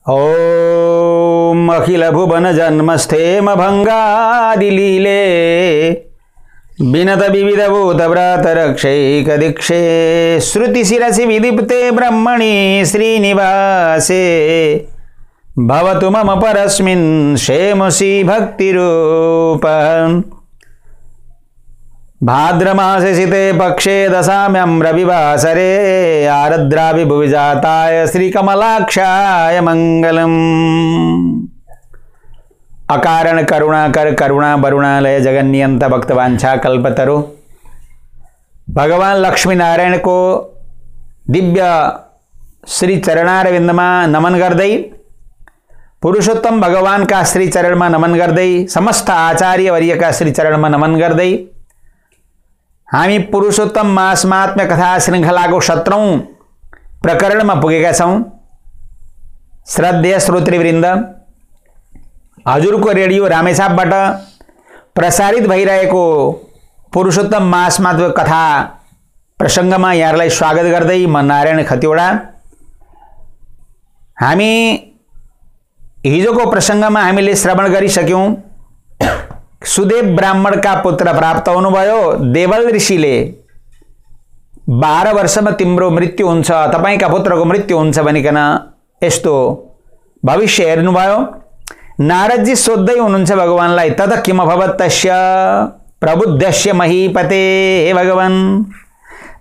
ओम अखिल भुवन जन्मस्थेम भंगादिलीले विनत विविध भूत व्रत रक्षैक दीक्षे श्रुति शिरसि विदीप्ते ब्रह्मणि श्रीनिवासे भवतु मम परस्मिन् क्षेमसि भक्तिरूप। भाद्रमासे शिते पक्षे दशाम्यां रविवासरे आरद्राभिभुविजाताय श्रीकमलाक्षाय मंगलम्। अकारण करुणाकर करुणा वरुणालय जगन्नियंत भक्तवांछा कल्पतरु भगवान लक्ष्मी नारायण को दिव्य श्री चरणारविंद में नमन गर्दै, पुरुषोत्तम भगवान का श्री चरण में नमन गर्दै, समस्त आचार्य वर्य का श्री चरण में नमन गर्दै हामी पुरुषोत्तम मासमात्म्य कथा श्रृंखला को 17औं प्रकरण में पुगेका छौं। श्रद्धेय श्रोतृवृन्द, हजुर को रेडियो रामेछापबाट प्रसारित भइरहेको पुरुषोत्तम मासमात्म्य कथा प्रसंगमा यहाँलाई स्वागत गर्दै म नारायण खतिवडा। हामी हिजोको प्रसंगमा हामीले श्रवण गरिसक्यौं। सुदेव ब्राह्मण का पुत्र प्राप्त हुनुभयो। देवल ऋषिले 12 वर्षमा तिम्रो मृत्यु हुन्छ, तपाईका पुत्रको मृत्यु हुन्छ भनिकन यस्तो भविष्य हेर्नुभयो। नारदजी सोध्दै हुनुहुन्छ भगवानलाई, तत किम अभवत् तस्य प्रबुद्धस्य महीपते। हे भगवान,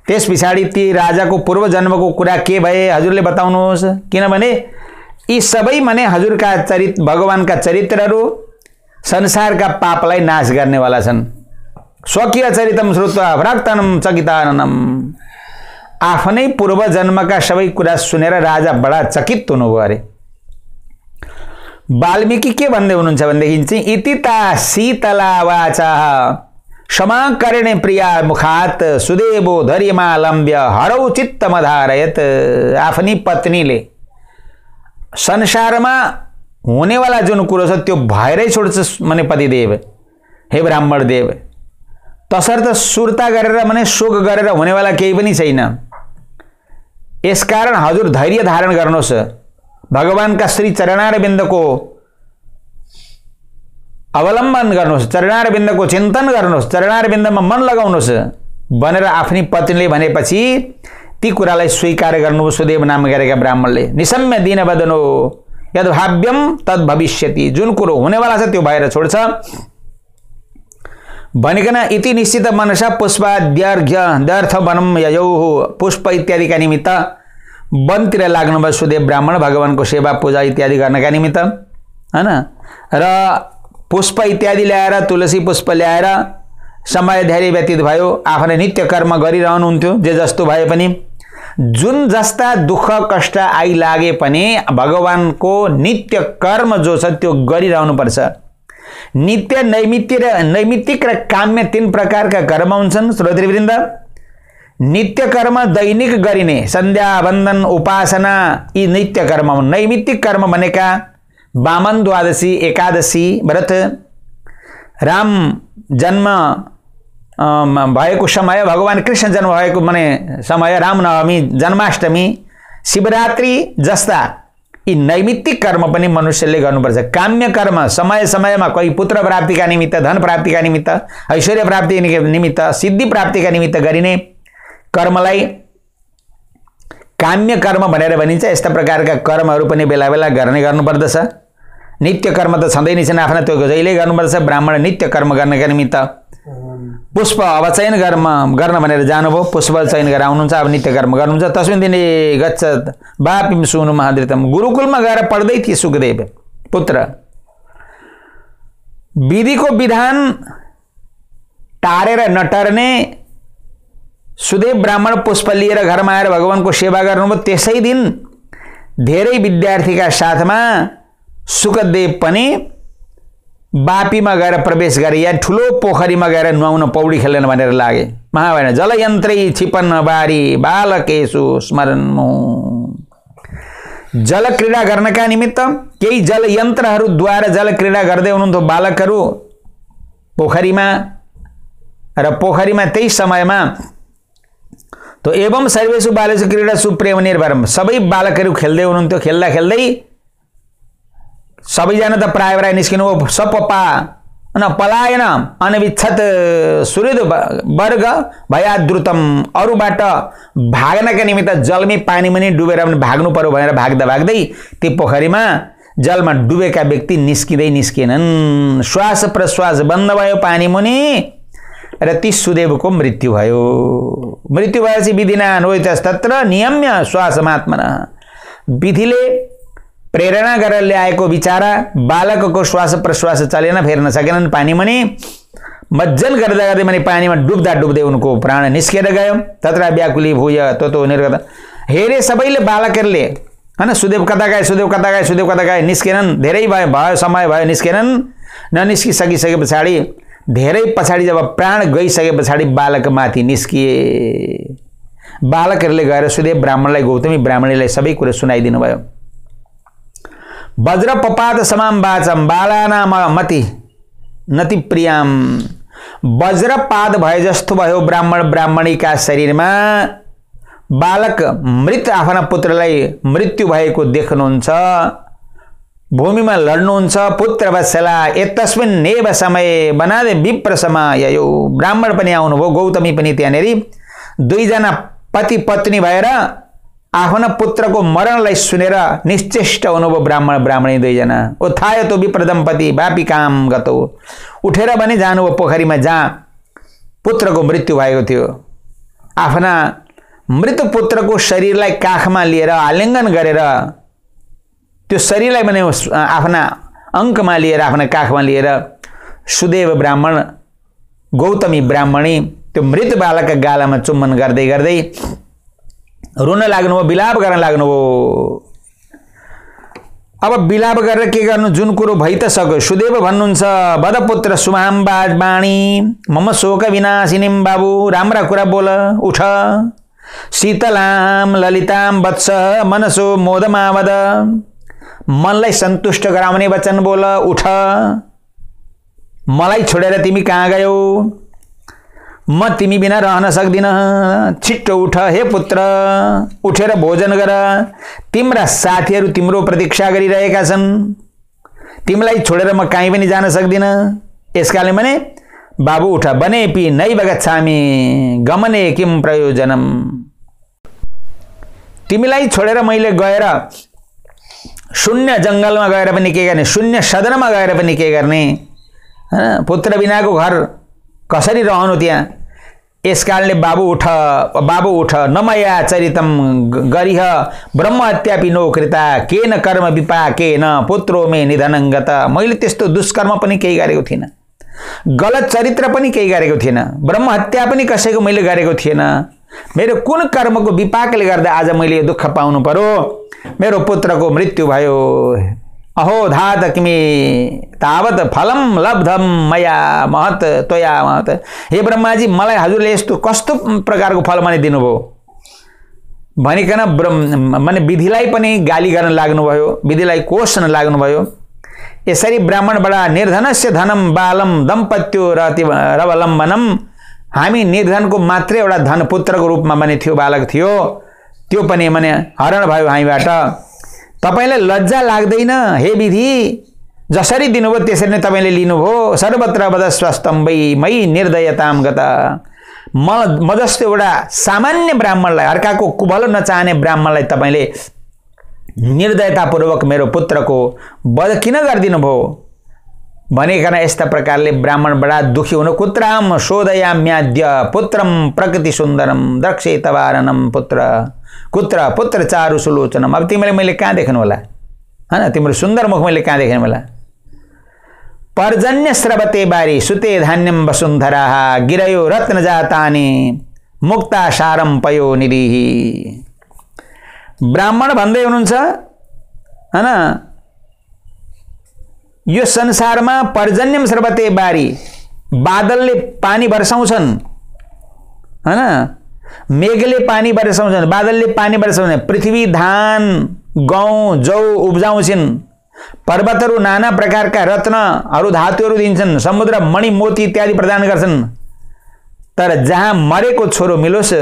त्यस पछाडि ती राजाको पूर्व जन्मको कुरा के भए हजुरले बताउनुहोस्, किनभने यी सबै माने हजुरका चरित्र भगवानका चरित्रहरू संसारका पापलाई नाश गर्नेवाला छन्। स्वकीय चरितम श्रुत्वा भ्राक्तनम चकिताननम। आफ्नै पूर्व जन्मका सबै कुरा सुनेर राजा बडा चकित हुनुभयो अरे। वाल्मीकि के भन्दै हुनुहुन्छ भनेदेखि चाहिँ इतिता शीतला वाचा समाकर्णे प्रिया मुखात सुदेवो धैर्यमालम्ब्य हरौ चित्तमधारयत। आफ्नी पत्नीले संसारमा हुनेवाला जुन कुरो छ त्यो भएरै छोड्छ माने पतिदेव। हे ब्राह्मण देव, तसर्थ सुर्ता गरेर माने शोक गरेर हुनेवाला केही पनि छैन। यसकारण हजुर धैर्य धारण गर्नुहोस्, भगवानका श्री चरणारविन्दको अवलम्बन गर्नुहोस्, चरणारविन्दको चिन्तन गर्नुहोस्, चरणारविन्दमा मन लगाउनुहोस् भनेर आफ्नी पत्नीले भनेपछि ती कुरालाई स्वीकार गर्नु सुदेव नाम गरेका ब्राह्मणले। निशम्य दीनवदनो यद भाव्यम तद भविष्यति। जुन कुरो हुनेवाला छ त्यो भएर छोड्छ भनिकन इति निश्चित मनसा पुष्पाद्यर्घ्यर्थ वनम ययौः। पुष्प इत्यादिका निमित्त वनतिर लाग्नुभयो सुदेव ब्राह्मण भगवानको सेवा पूजा इत्यादि गर्नका निमित्त, हैन। र पुष्प इत्यादि ल्याएर तुलसी पुष्प ल्याएर समय धेरै व्यतीत भयो। आफूले नित्य कर्म गरिरहनुहुन्थ्यो, जे जस्तो भए पनि जुन जस्ता दुःख कष्ट आइलागे पनि भगवानको नित्य कर्म जो छ त्यो गरिरहनु पर्छ। नित्य नैमित्तिक र काम्य 3 प्रकारका कर्म हुन्छन् श्रोतृवृन्द। नित्य कर्म दैनिक गरिने सन्ध्या वन्दन उपासना यी नित्य कर्म हुन्। नैमित्तिक कर्म भनेका वामन द्वादशी एकादशी व्रत, राम जन्म भएको समय, भगवान कृष्ण जन्म भएको माने समय, रामनवमी, जन्माष्टमी, शिवरात्रि जस्ता यी नैमित्तिक कर्म पनि मनुष्यले गर्नुपर्छ। काम्य कर्म समय समयमा कोही पुत्र प्राप्तिका निमित्त, धन प्राप्तिका निमित्त, ऐश्वर्य प्राप्ति निमित्त, सिद्धि प्राप्तिका निमित्त गरिने कर्मलाई काम्य कर्म भनेर भनिन्छ। यस्ता प्रकारका कर्महरू पनि बेला बेला गर्नुपर्दछ। नित्य कर्म त छँदै नै छन्, आफ्ना त्यो जहिले गर्नुपर्छ। ब्राह्मण नित्य कर्म गर्नका निमित्त पुष्प अवचयन गर्न भनेर जानुभयो, पुष्प चयन गरेर आउनुहुन्छ, अब नित्य कर्म गर्नुहुन्छ। तस्मिन् दिने गच्छत वापिम सुनु महादृतम। गुरुकुलमा गएर पढ्दै थिए सुखदेव पुत्र। विधिको विधान टारेर नटर्ने सुदेव ब्राह्मण पुष्प लिएर घरमा आएर भगवानको सेवा गर्नुभयो। त्यसै दिन धेरै विद्यार्थीका साथमा सुखदेव पनि बापीमा गएर प्रवेश गरे, या ठुलो पोखरीमा गएर नुहाउन पौडी खेल्न भनेर लागे। महाभारत जलयन्त्रै छिपन्न बारी बालकेशु स्मरण। जल क्रीडा गर्नका निमित्त केही जलयन्त्रहरूद्वारा जल क्रीडा गर्दै हुनुहुन्थ्यो बालकहरू पोखरीमा। र पोखरीमा त्यही समयमा तो एवं सर्वेषु बालेषु क्रीडासु प्रेम निर्भरम, सबै बालकहरू खेल्दै हुनुहुन्थ्यो। खेल्दा खेल्दै सबैजना त प्राय प्राय निस्किनु सपपा न पलायन अनविच्छत सुहृद वर्ग भयाद्रुतम, अरूबाट भाग्नका निमित्त जलमी पानीमा नि डुबेर पनि भाग्नु पर्यो भनेर भाग्दा भाग्दै ती पोखरीमा जलमा डुबेका व्यक्ति निस्किँदै निस्केनन्। श्वास प्रश्वास बन्द भयो पानी मुनि र ती सुदेवको मृत्यु भयो। मृत्यु भएपछि विधिना नोइतस्तत्र नियम्य श्वासमात्मन, विधिले प्रेरणा गरेर ल्याएको विचारा बालकको श्वास प्रश्वास चलेन, फेर्न सकेनन् पानी मुनि। मज्जन गर्दा गर्दै माने पानीमा डुब्दा डुब्दै उनको प्राण निस्केर गयो। तत्र व्याकुली भूय ततो निर्गत, हेरे सबैले बालकहरूले हैन सुदेव कता गए, सुदेव कता गए, सुदेव कता गए, निस्केनन्। धेरै भयो समय भयो निस्केनन्। ननिस्किसके पछाडि धेरै पछाडि जब प्राण गइसके पछाडि बालक माथि निस्किए। बालकहरूले गएर सुदेव ब्राह्मणलाई, गौतमी ब्राह्मणीलाई सबै कुरा सुनाइदिनु भयो। वज्रपपात समाम वाचम बालानाम मति नति प्रियाम, वज्रपात भए जस्तो भयो ब्राह्मण ब्राह्मणीका शरीरमा। बालक मृत आफ्ना पुत्रलाई मृत्यु भएको देख्नुहुन्छ, भूमिमा लड्नुहुन्छ। पुत्र वत्सला एतस्मिन् एव समय बनादे विप्र समाययो, ब्राह्मण पनि आउनुभयो, गौतमी पनि त्यहाँनेरि। दुईजना पति पत्नी भएर आफ्ना पुत्रको मरणलाई सुनेर निश्चेष्ट हुनुभयो ब्राह्मण ब्राह्मणी दुईजना। उत्थाय तो विप्र दम्पति वापिकाम गतो, उठेर पनि जानुभयो पोखरीमा जहाँ पुत्रको मृत्यु भएको थियो। आफ्ना मृत पुत्रको शरीरलाई काखमा लिएर आलिङ्गन गरेर, त्यो शरीरलाई भने आफ्ना अङ्कमा लिएर, आफ्ना काखमा लिएर सुदेव ब्राह्मण गौतमी ब्राह्मणी त्यो मृत बालकका गालामा चुम्बन गर्दै गर्दै रुन लाग्नुभयो, विलाप गर्न लाग्नुभयो। अब विलाप गरेर के गर्नु, जुन कुरो भइ त सक्यो। सुदेव भन्नुहुन्छ बदपुत्र सुमाम्बाज बाणी मम शोक विनाशिनीम, बाबु राम्रा कुरा बोल, उठ। शीतलाम ललिताम वत्स मनसो मोदमावद, मनलाई सन्तुष्ट गराउने वचन बोल, उठ। मलाई छोडेर तिमी कहाँ गयौ, म तिमी बिना रहन सक्दिन, छिट्टो उठ हे पुत्र, उठेर भोजन गर। तिम्रा साथीहरू तिम्रो प्रतीक्षा गरिरहेका छन्, तिमीलाई छोडेर म कहीँ पनि जान सक्दिन। यसकाले भने बाबु उठ। बनेपि नैव गच्छामि गमने किम प्रयोजनम, तिमीलाई छोडेर मैले गएर शून्य जङ्गलमा गएर पनि के गर्ने, शून्य सदनमा गएर पनि के गर्ने, पुत्र बिनाको घर कसरी रहनु त्यहाँ। यसकारणले बाबु उठ, बाबु उठ। नमया चरितम गरिह ब्रह्महत्यापि नो कृता, केन कर्म विपाकेन पुत्रो मे निधनङ्गत, मैले त्यस्तो दुष्कर्म पनि केही गरेको थिइनँ, गलत चरित्र पनि केही गरेको थिएन, ब्रह्महत्या पनि कसैको मैले गरेको थिएन। मेरो कुन कर्मको विपाकले गर्दा आज मैले यो दुःख पाउनु पर्यो, मेरो पुत्रको मृत्यु भयो। अहो धात किमि तावत फलम लब्धम मया महत त्वया महत, हे ब्रह्माजी मलाई हजुरले यस्तो कस्तो प्रकारको फल माने दिनुभयो भनिकन माने विधिलाई पनि गाली गर्न लाग्नुभयो, विधिलाई कोस्न लाग्नुभयो। यसरी ब्राह्मणबाट निर्धनस्य धनम बालम दम्पत्यो रवलम्बनम, हामी निर्धनको मात्रै एउटा धन पुत्रको रूपमा पनि थियो, बालक थियो, त्यो पनि माने हरण भयो हामीबाट। तपाईलाई लज्जा लाग्दैन हे विधि, जसरी दिनुभयो त्यसरी नै तपाईले लिनुभयो। सर्वत्र वदस्वस्तम वै मयि निर्दयताम गता, म जस्तो एउटा सामान्य ब्राह्मणलाई, अर्काको कुभलो नचाहने ब्राह्मणलाई तपाईले निर्दयतापूर्वक मेरो पुत्रको वध किन गरिदिनु भयो भनिकन यस्ता प्रकारले ब्राह्मण बडा दुखी हुनु। कुत्राम शोधयाम्याद्य पुत्रम प्रकृति सुन्दरम द्रक्षेतवारणम, पुत्र कुत्र पुत्र चारु सुलोचनम, अब तिमीले मैले कहाँ देख्नु होला, हैन तिम्रो सुन्दर मुख मैले कहाँ देख्नु होला। पर्जन्य स्रवते बारी सुते धान्यम वसुन्धरा, गिरयो रत्न जातानि मुक्ता सारम पयो निरीहि। ब्राह्मण भन्दै हुनुहुन्छ हैन, यो संसारमा पर्जन्यम स्रवते बारी, बादलले पानी वर्षाउँछन् हैन, मेघले पानी वर्षाउँछन्, बादलले पानी वर्षाउँछन्, पृथ्वी धान गहुँ जौ उब्जाउँछन्, पर्वतहरू नाना प्रकारका रत्नहरू धातुहरू दिन्छन्, समुद्र मणि मोती इत्यादि प्रदान गर्छन्। तर जहाँ मरेको छोरो मिलोस्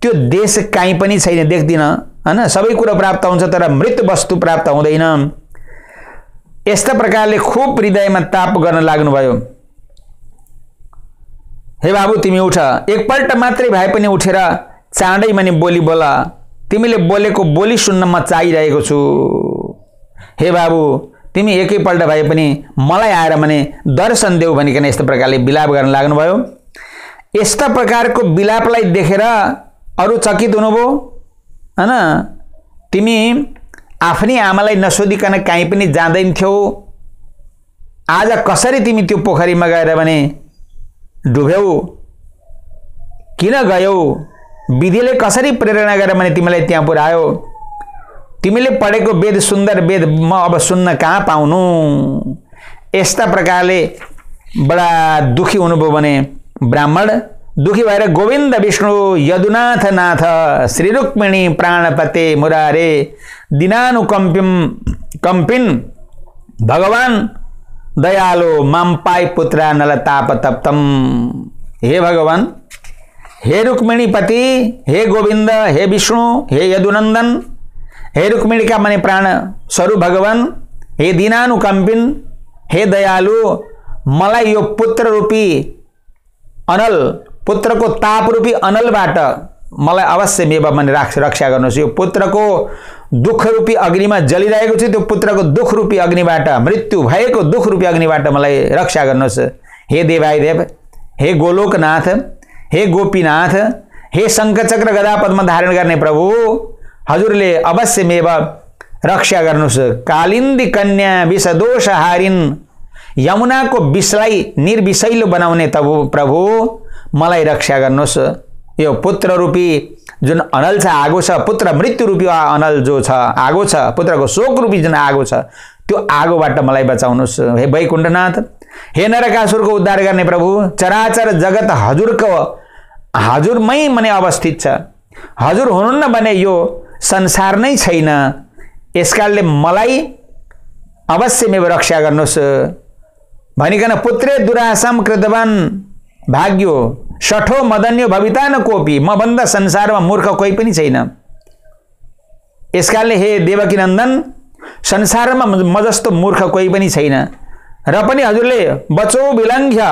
त्यो देश कहीँ पनि छैन, देख्दिन हैन। सबै कुरा प्राप्त हुन्छ तर मृत वस्तु प्राप्त हुँदैन। यस्ता प्रकारले खूब हृदयमा ताप गर्न लाग्नुभयो। हे बाबु तिमी उठ, एकपल्ट मात्रै भए पनि उठेर चाँडै मनी बोली बोला, तिमीले बोलेको बोली सुन्न म चाहिरहेको छु। हे बाबु तिमी एकैपल्ट भए पनि मलाई आएर मने दर्शन देऊ भनिकन यस्तो प्रकारले बिलाप गर्न लाग्नुभयो। यस्ता प्रकारको बिलापलाई देखेर अरू चकित हुनुभयो हैन। तिमी आफ्नै आमालाई नसोधिकन कहीँ पनि जाँदैन थियौ, आज कसरी तिमी त्यो पोखरीमा गएर भने डुब्यौ, किन गयौ, विधिले कसरी प्रेरणा गरेर भने तिमीलाई त्यहाँ पुर्यायो, तिमीले पढेको वेद सुन्दर वेद म अब सुन्न कहाँ पाउनु। यस्ता प्रकारले बडा दुखी हुनुभयो भने ब्राह्मण। दुखी भएर गोविन्द विष्णु यदुनाथ नाथ श्री रुक्मिणी प्राणपते मुरारे कंपिन भगवान दयालो माम्पाई पुत्रा नलताप तप्तम। हे भगवान, हे रुक्मिणी पति, हे गोविंद, हे विष्णु, हे यदुनंदन, हे रुक्मिणी का मने प्राण स्वरूप भगवान, हे दीनानुकंपिन, हे दयालु, मलाई यो पुत्र रूपी अनल, पुत्र को ताप रूपी अनलबाट मलाई अवश्य मेवा मने रक्षा गर्नुहोस्। यो पुत्रको दुख रूपी अग्निमा जलिरहेको छु, त्यो पुत्रको दुख रूपी अग्निबाट, मृत्यु भएको दुख रूपी अग्निबाट मलाई रक्षा गर्नुहोस्। हे देवादिदेव, हे गोलोकनाथ, हे गोपीनाथ, हे शंखचक्र गदा पद्म धारण गर्ने प्रभु, हजुरले अवश्य मेवा रक्षा गर्नुहोस्। कालिन्दी कन्या विषदोष हारिन, यमुनाको विषलाई निर्विषैलो बनाउने तब प्रभु मलाई रक्षा गर्नुहोस्। यो पुत्र रूपी जुन अनल छ, आगो छ, पुत्र मृत्यु रूपी अनल जो छ, आगो छ, पुत्रको शोक रूपी जुन आगो छ, त्यो आगोबाट मलाई बचाउनुहोस्। हे वैकुण्ठनाथ, हे नरकासुरको उद्धार गर्ने प्रभु, चराचर जगत हजुरमै मने अवस्थित छ, हजुर हुनुहुन्न भने यो संसार नै छैन। यसकारणले मलाई अवश्य मेरो रक्षा गर्नुहोस् भनिकन पुत्रे दुरासम कृतवान भाग्यो शठो मदन्यो भविता न कोपी, म भन्दा संसारमा मूर्ख कोही पनि छैन। यसकारणले हे देवकी नन्दन, संसारमा म जस्तो मूर्ख कोही पनि छैन। र पनि हजुरले बचो विलङ्घ्य,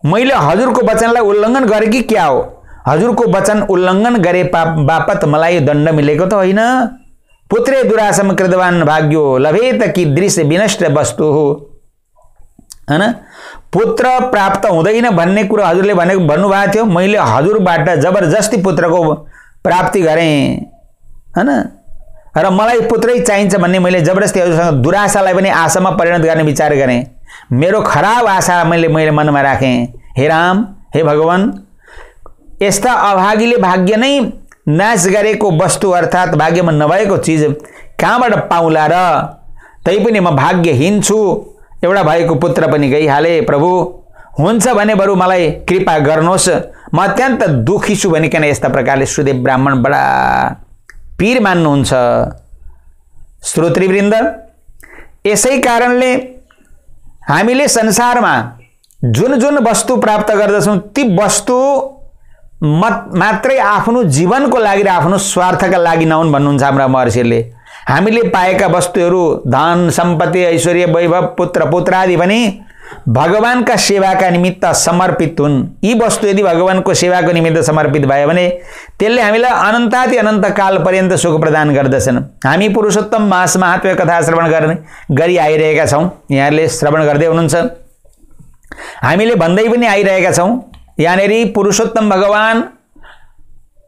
मैले हजुरको वचनलाई उल्लङ्घन गरे कि क्या हो? हजुरको वचन उल्लङ्घन गरे बापत मलाई दण्ड मिलेको त होइन। पुत्रे दुरासम कृतवान भाग्यो लभेत कि दृश्य विनष्ट वस्तु हो, हैन? पुत्र प्राप्त हुँदैन भन्ने कुरा हजुरले भन्नुभएको थियो, मैले हजुरबाट जबरजस्ती पुत्रको प्राप्ति गरेँ, हैन? र मलाई पुत्रै चाहिन्छ भन्ने मैले जबरजस्ती हजुरसँग दुराशालाई पनि आशामा परिणत गर्ने विचार गरेँ। मेरो खराब आशा मैले मनमा राखेँ। हे राम, हे भगवान, यस्ता अभागीले भाग्य नै नाश गरेको वस्तु अर्थात् भाग्यमा नभएको चिज कहाँबाट पाउला र? तैपनि म भाग्यहीन छु, एउटा भएको पुत्र पनि गइहाले। प्रभु हुन्छ भने बरु मलाई कृपा गर्नुहोस्, म अत्यन्त दुखी छु भनिकन यस्ता प्रकारले सुदेव ब्राह्मण बडा पीर मान्नुहुन्छ। श्रोतृवृन्द, यसै कारणले हामीले संसारमा जुन जुन वस्तु प्राप्त गर्दछौँ ती वस्तु मात्रै आफ्नो जीवनको लागि र आफ्नो स्वार्थका लागि नहुन् भन्नुहुन्छ हाम्रा महर्षिले। हामीले पाएका वस्तुहरू धन सम्पत्ति ऐश्वर्य वैभव पुत्र पुत्रादि पनि भगवानका सेवाका निमित्त समर्पित हुन्। यी वस्तु यदि भगवानको सेवाको निमित्त समर्पित भयो भने त्यसले हामीलाई अनन्ताति अनन्त काल पर्यन्त सुख प्रदान गर्दछन्। हामी पुरुषोत्तम मास महात्म्य कथा श्रवण गरी आइरहेका छौँ, यहाँले श्रवण गर्दै हुनुहुन्छ, हामीले भन्दै पनि आइरहेका छौँ। यहाँनेरि पुरुषोत्तम भगवान,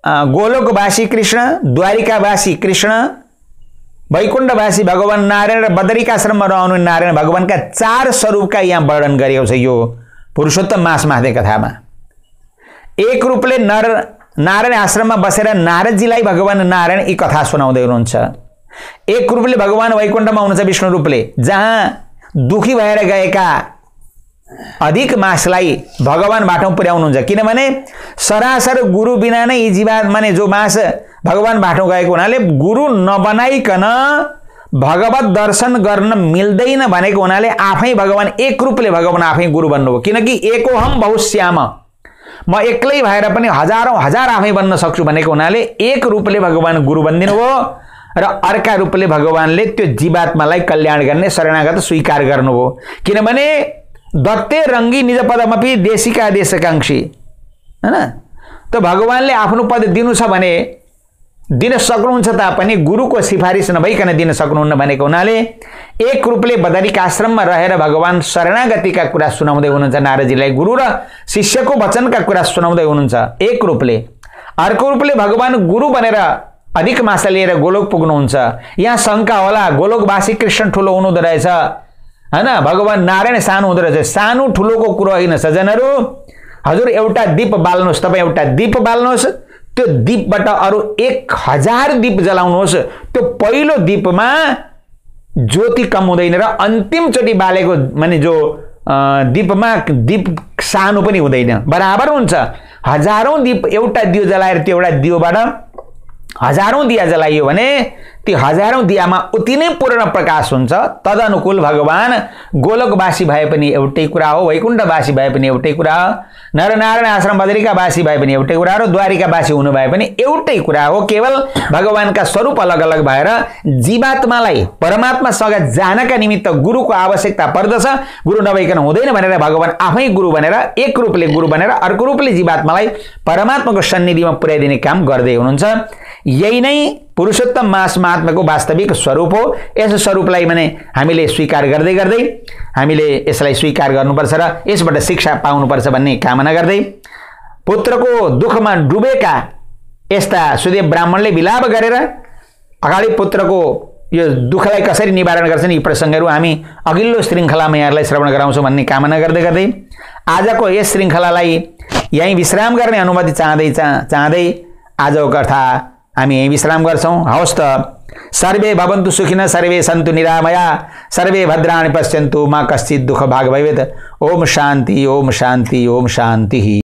गोलोकवासी कृष्ण, द्वारिकावासी कृष्ण, वैकुण्ठवासी भगवान नारायण र बदरिकाश्रममा रहनु नारायण भगवानका 4 स्वरूपका यहाँ वर्णन गरिएको छ यो पुरुषोत्तम मास महात्म्य कथामा। एक रूपले नारायण आश्रममा बसेर नारदजीलाई भगवान नारायण यी कथा सुनाउँदै हुनुहुन्छ। एक रूपले भगवान वैकुण्ठमा हुनुहुन्छ विष्णु रूपले, जहाँ दुखी भएर गएका अधिक मासलाई भगवान बाटो पुर्याउनुहुन्छ। किनभने सरासर गुरु बिना नै यी जीवा माने जो मास भगवान बाटो गएको हुनाले गुरु नबनाइकन भगवत दर्शन गर्न मिल्दैन भनेको हुनाले आफै भगवान एक रूपले भगवान आफै गुरु बन्नुभयो। किनकि एकोहम बहुश्याम, म एक्लै भएर पनि हजारौं हजार आफै बन्न सक्छु भनेको हुनाले एक रूपले भगवान गुरु बनिदिनु भयो र अर्का रूपले भगवानले त्यो जीवात्मालाई कल्याण गर्ने शरणागत स्वीकार गर्नुभयो। किनभने दत्ते रङ्गी निज पदमपि देशिका देशकांक्षी, हैन? त भगवानले आफ्नो पद दिनु छ भने दिन सक्नुहुन्छ तापनि गुरुको सिफारिस नभइकन दिन सक्नुहुन्न भनेको हुनाले एक रूपले बदरिक आश्रममा रहेर भगवान शरणागतिका कुरा सुनाउँदै हुनुहुन्छ नारदजीलाई, गुरु र शिष्यको वचनका कुरा सुनाउँदै हुनुहुन्छ एक रूपले। अर्को रूपले भगवान गुरु बनेर अधिक मासा लिएर गोलोक पुग्नुहुन्छ। यहाँ शङ्का होला, गोलोकवासी कृष्ण ठुलो हुनुहुँदो रहेछ, हैन? भगवान नारायण सानो हुँदो रहेछ। सानो ठुलोको कुरो होइन सज्जनहरू। हजुर एउटा दीप बाल्नुहोस्, तपाईँ एउटा दीप बाल्नुहोस्, त्यो दीपबाट अरू 1000 दीप जलाउनुहोस्, त्यो पहिलो दीपमा ज्योति कम हुँदैन र अन्तिमचोटि बालेको माने जो दीपमा दीप सानो पनि हुँदैन, बराबर हुन्छ। हजारौं दीप एउटा दियो जलाएर त्यो एउटा दियोबाट हजारौं दिया जलाइयो भने त्यो हजारौं दियामा उति नै पूर्ण प्रकाश हुन्छ। तदनुकूल भगवान गोलोकवासी भए पनि एउटै कुरा हो, वैकुण्ठवासी भए पनि एउटै कुरा हो, नरनारायण आश्रम बद्रिकावासी भए पनि एउटै कुरा हो, द्वारिकावासी हुनु भए पनि एउटै कुरा हो। केवल भगवानका स्वरूप अलग अलग भएर जीवात्मालाई परमात्मासँग जानका निमित्त गुरुको आवश्यकता पर्दछ। गुरु नभइकन हुँदैन भनेर भगवान आफै गुरु बनेर एक रूपले गुरु बनेर अर्को रूपले जीवात्मालाई परमात्माको सन्निधिमा पुर्याइदिने काम गर्दै हुनुहुन्छ। यही नै पुरुषोत्तम महात्माको वास्तविक स्वरूप हो। यस स्वरूपलाई माने हामीले स्वीकार गर्दै गर्दै हामीले यसलाई स्वीकार गर्नुपर्छ र यसबाट शिक्षा पाउनुपर्छ भन्ने कामना गर्दै पुत्रको दुःखमा डुबेका यस्ता सुदेव ब्राह्मणले विलाप गरेर अगाडि पुत्रको यो दुःखलाई कसरी निवारण गर्छन् यी प्रसङ्गहरू हामी अघिल्लो श्रृङ्खलामा यहाँलाई श्रवण गराउँछौँ भन्ने कामना गर्दै गर्दै आजको यस श्रृङ्खलालाई यहीँ विश्राम गर्ने अनुमति चाहँदै आजको कथा हामी यही विश्राम गर्छौं। हवस् त, सर्वे भवन्तु सुखिनः, सर्वे सन्तु निरामया, सर्वे भद्राणि पश्यन्तु मा कश्चित् दुःख भाग भवेत्। ओम शान्ति, ओम शान्ति, ओम शान्ति।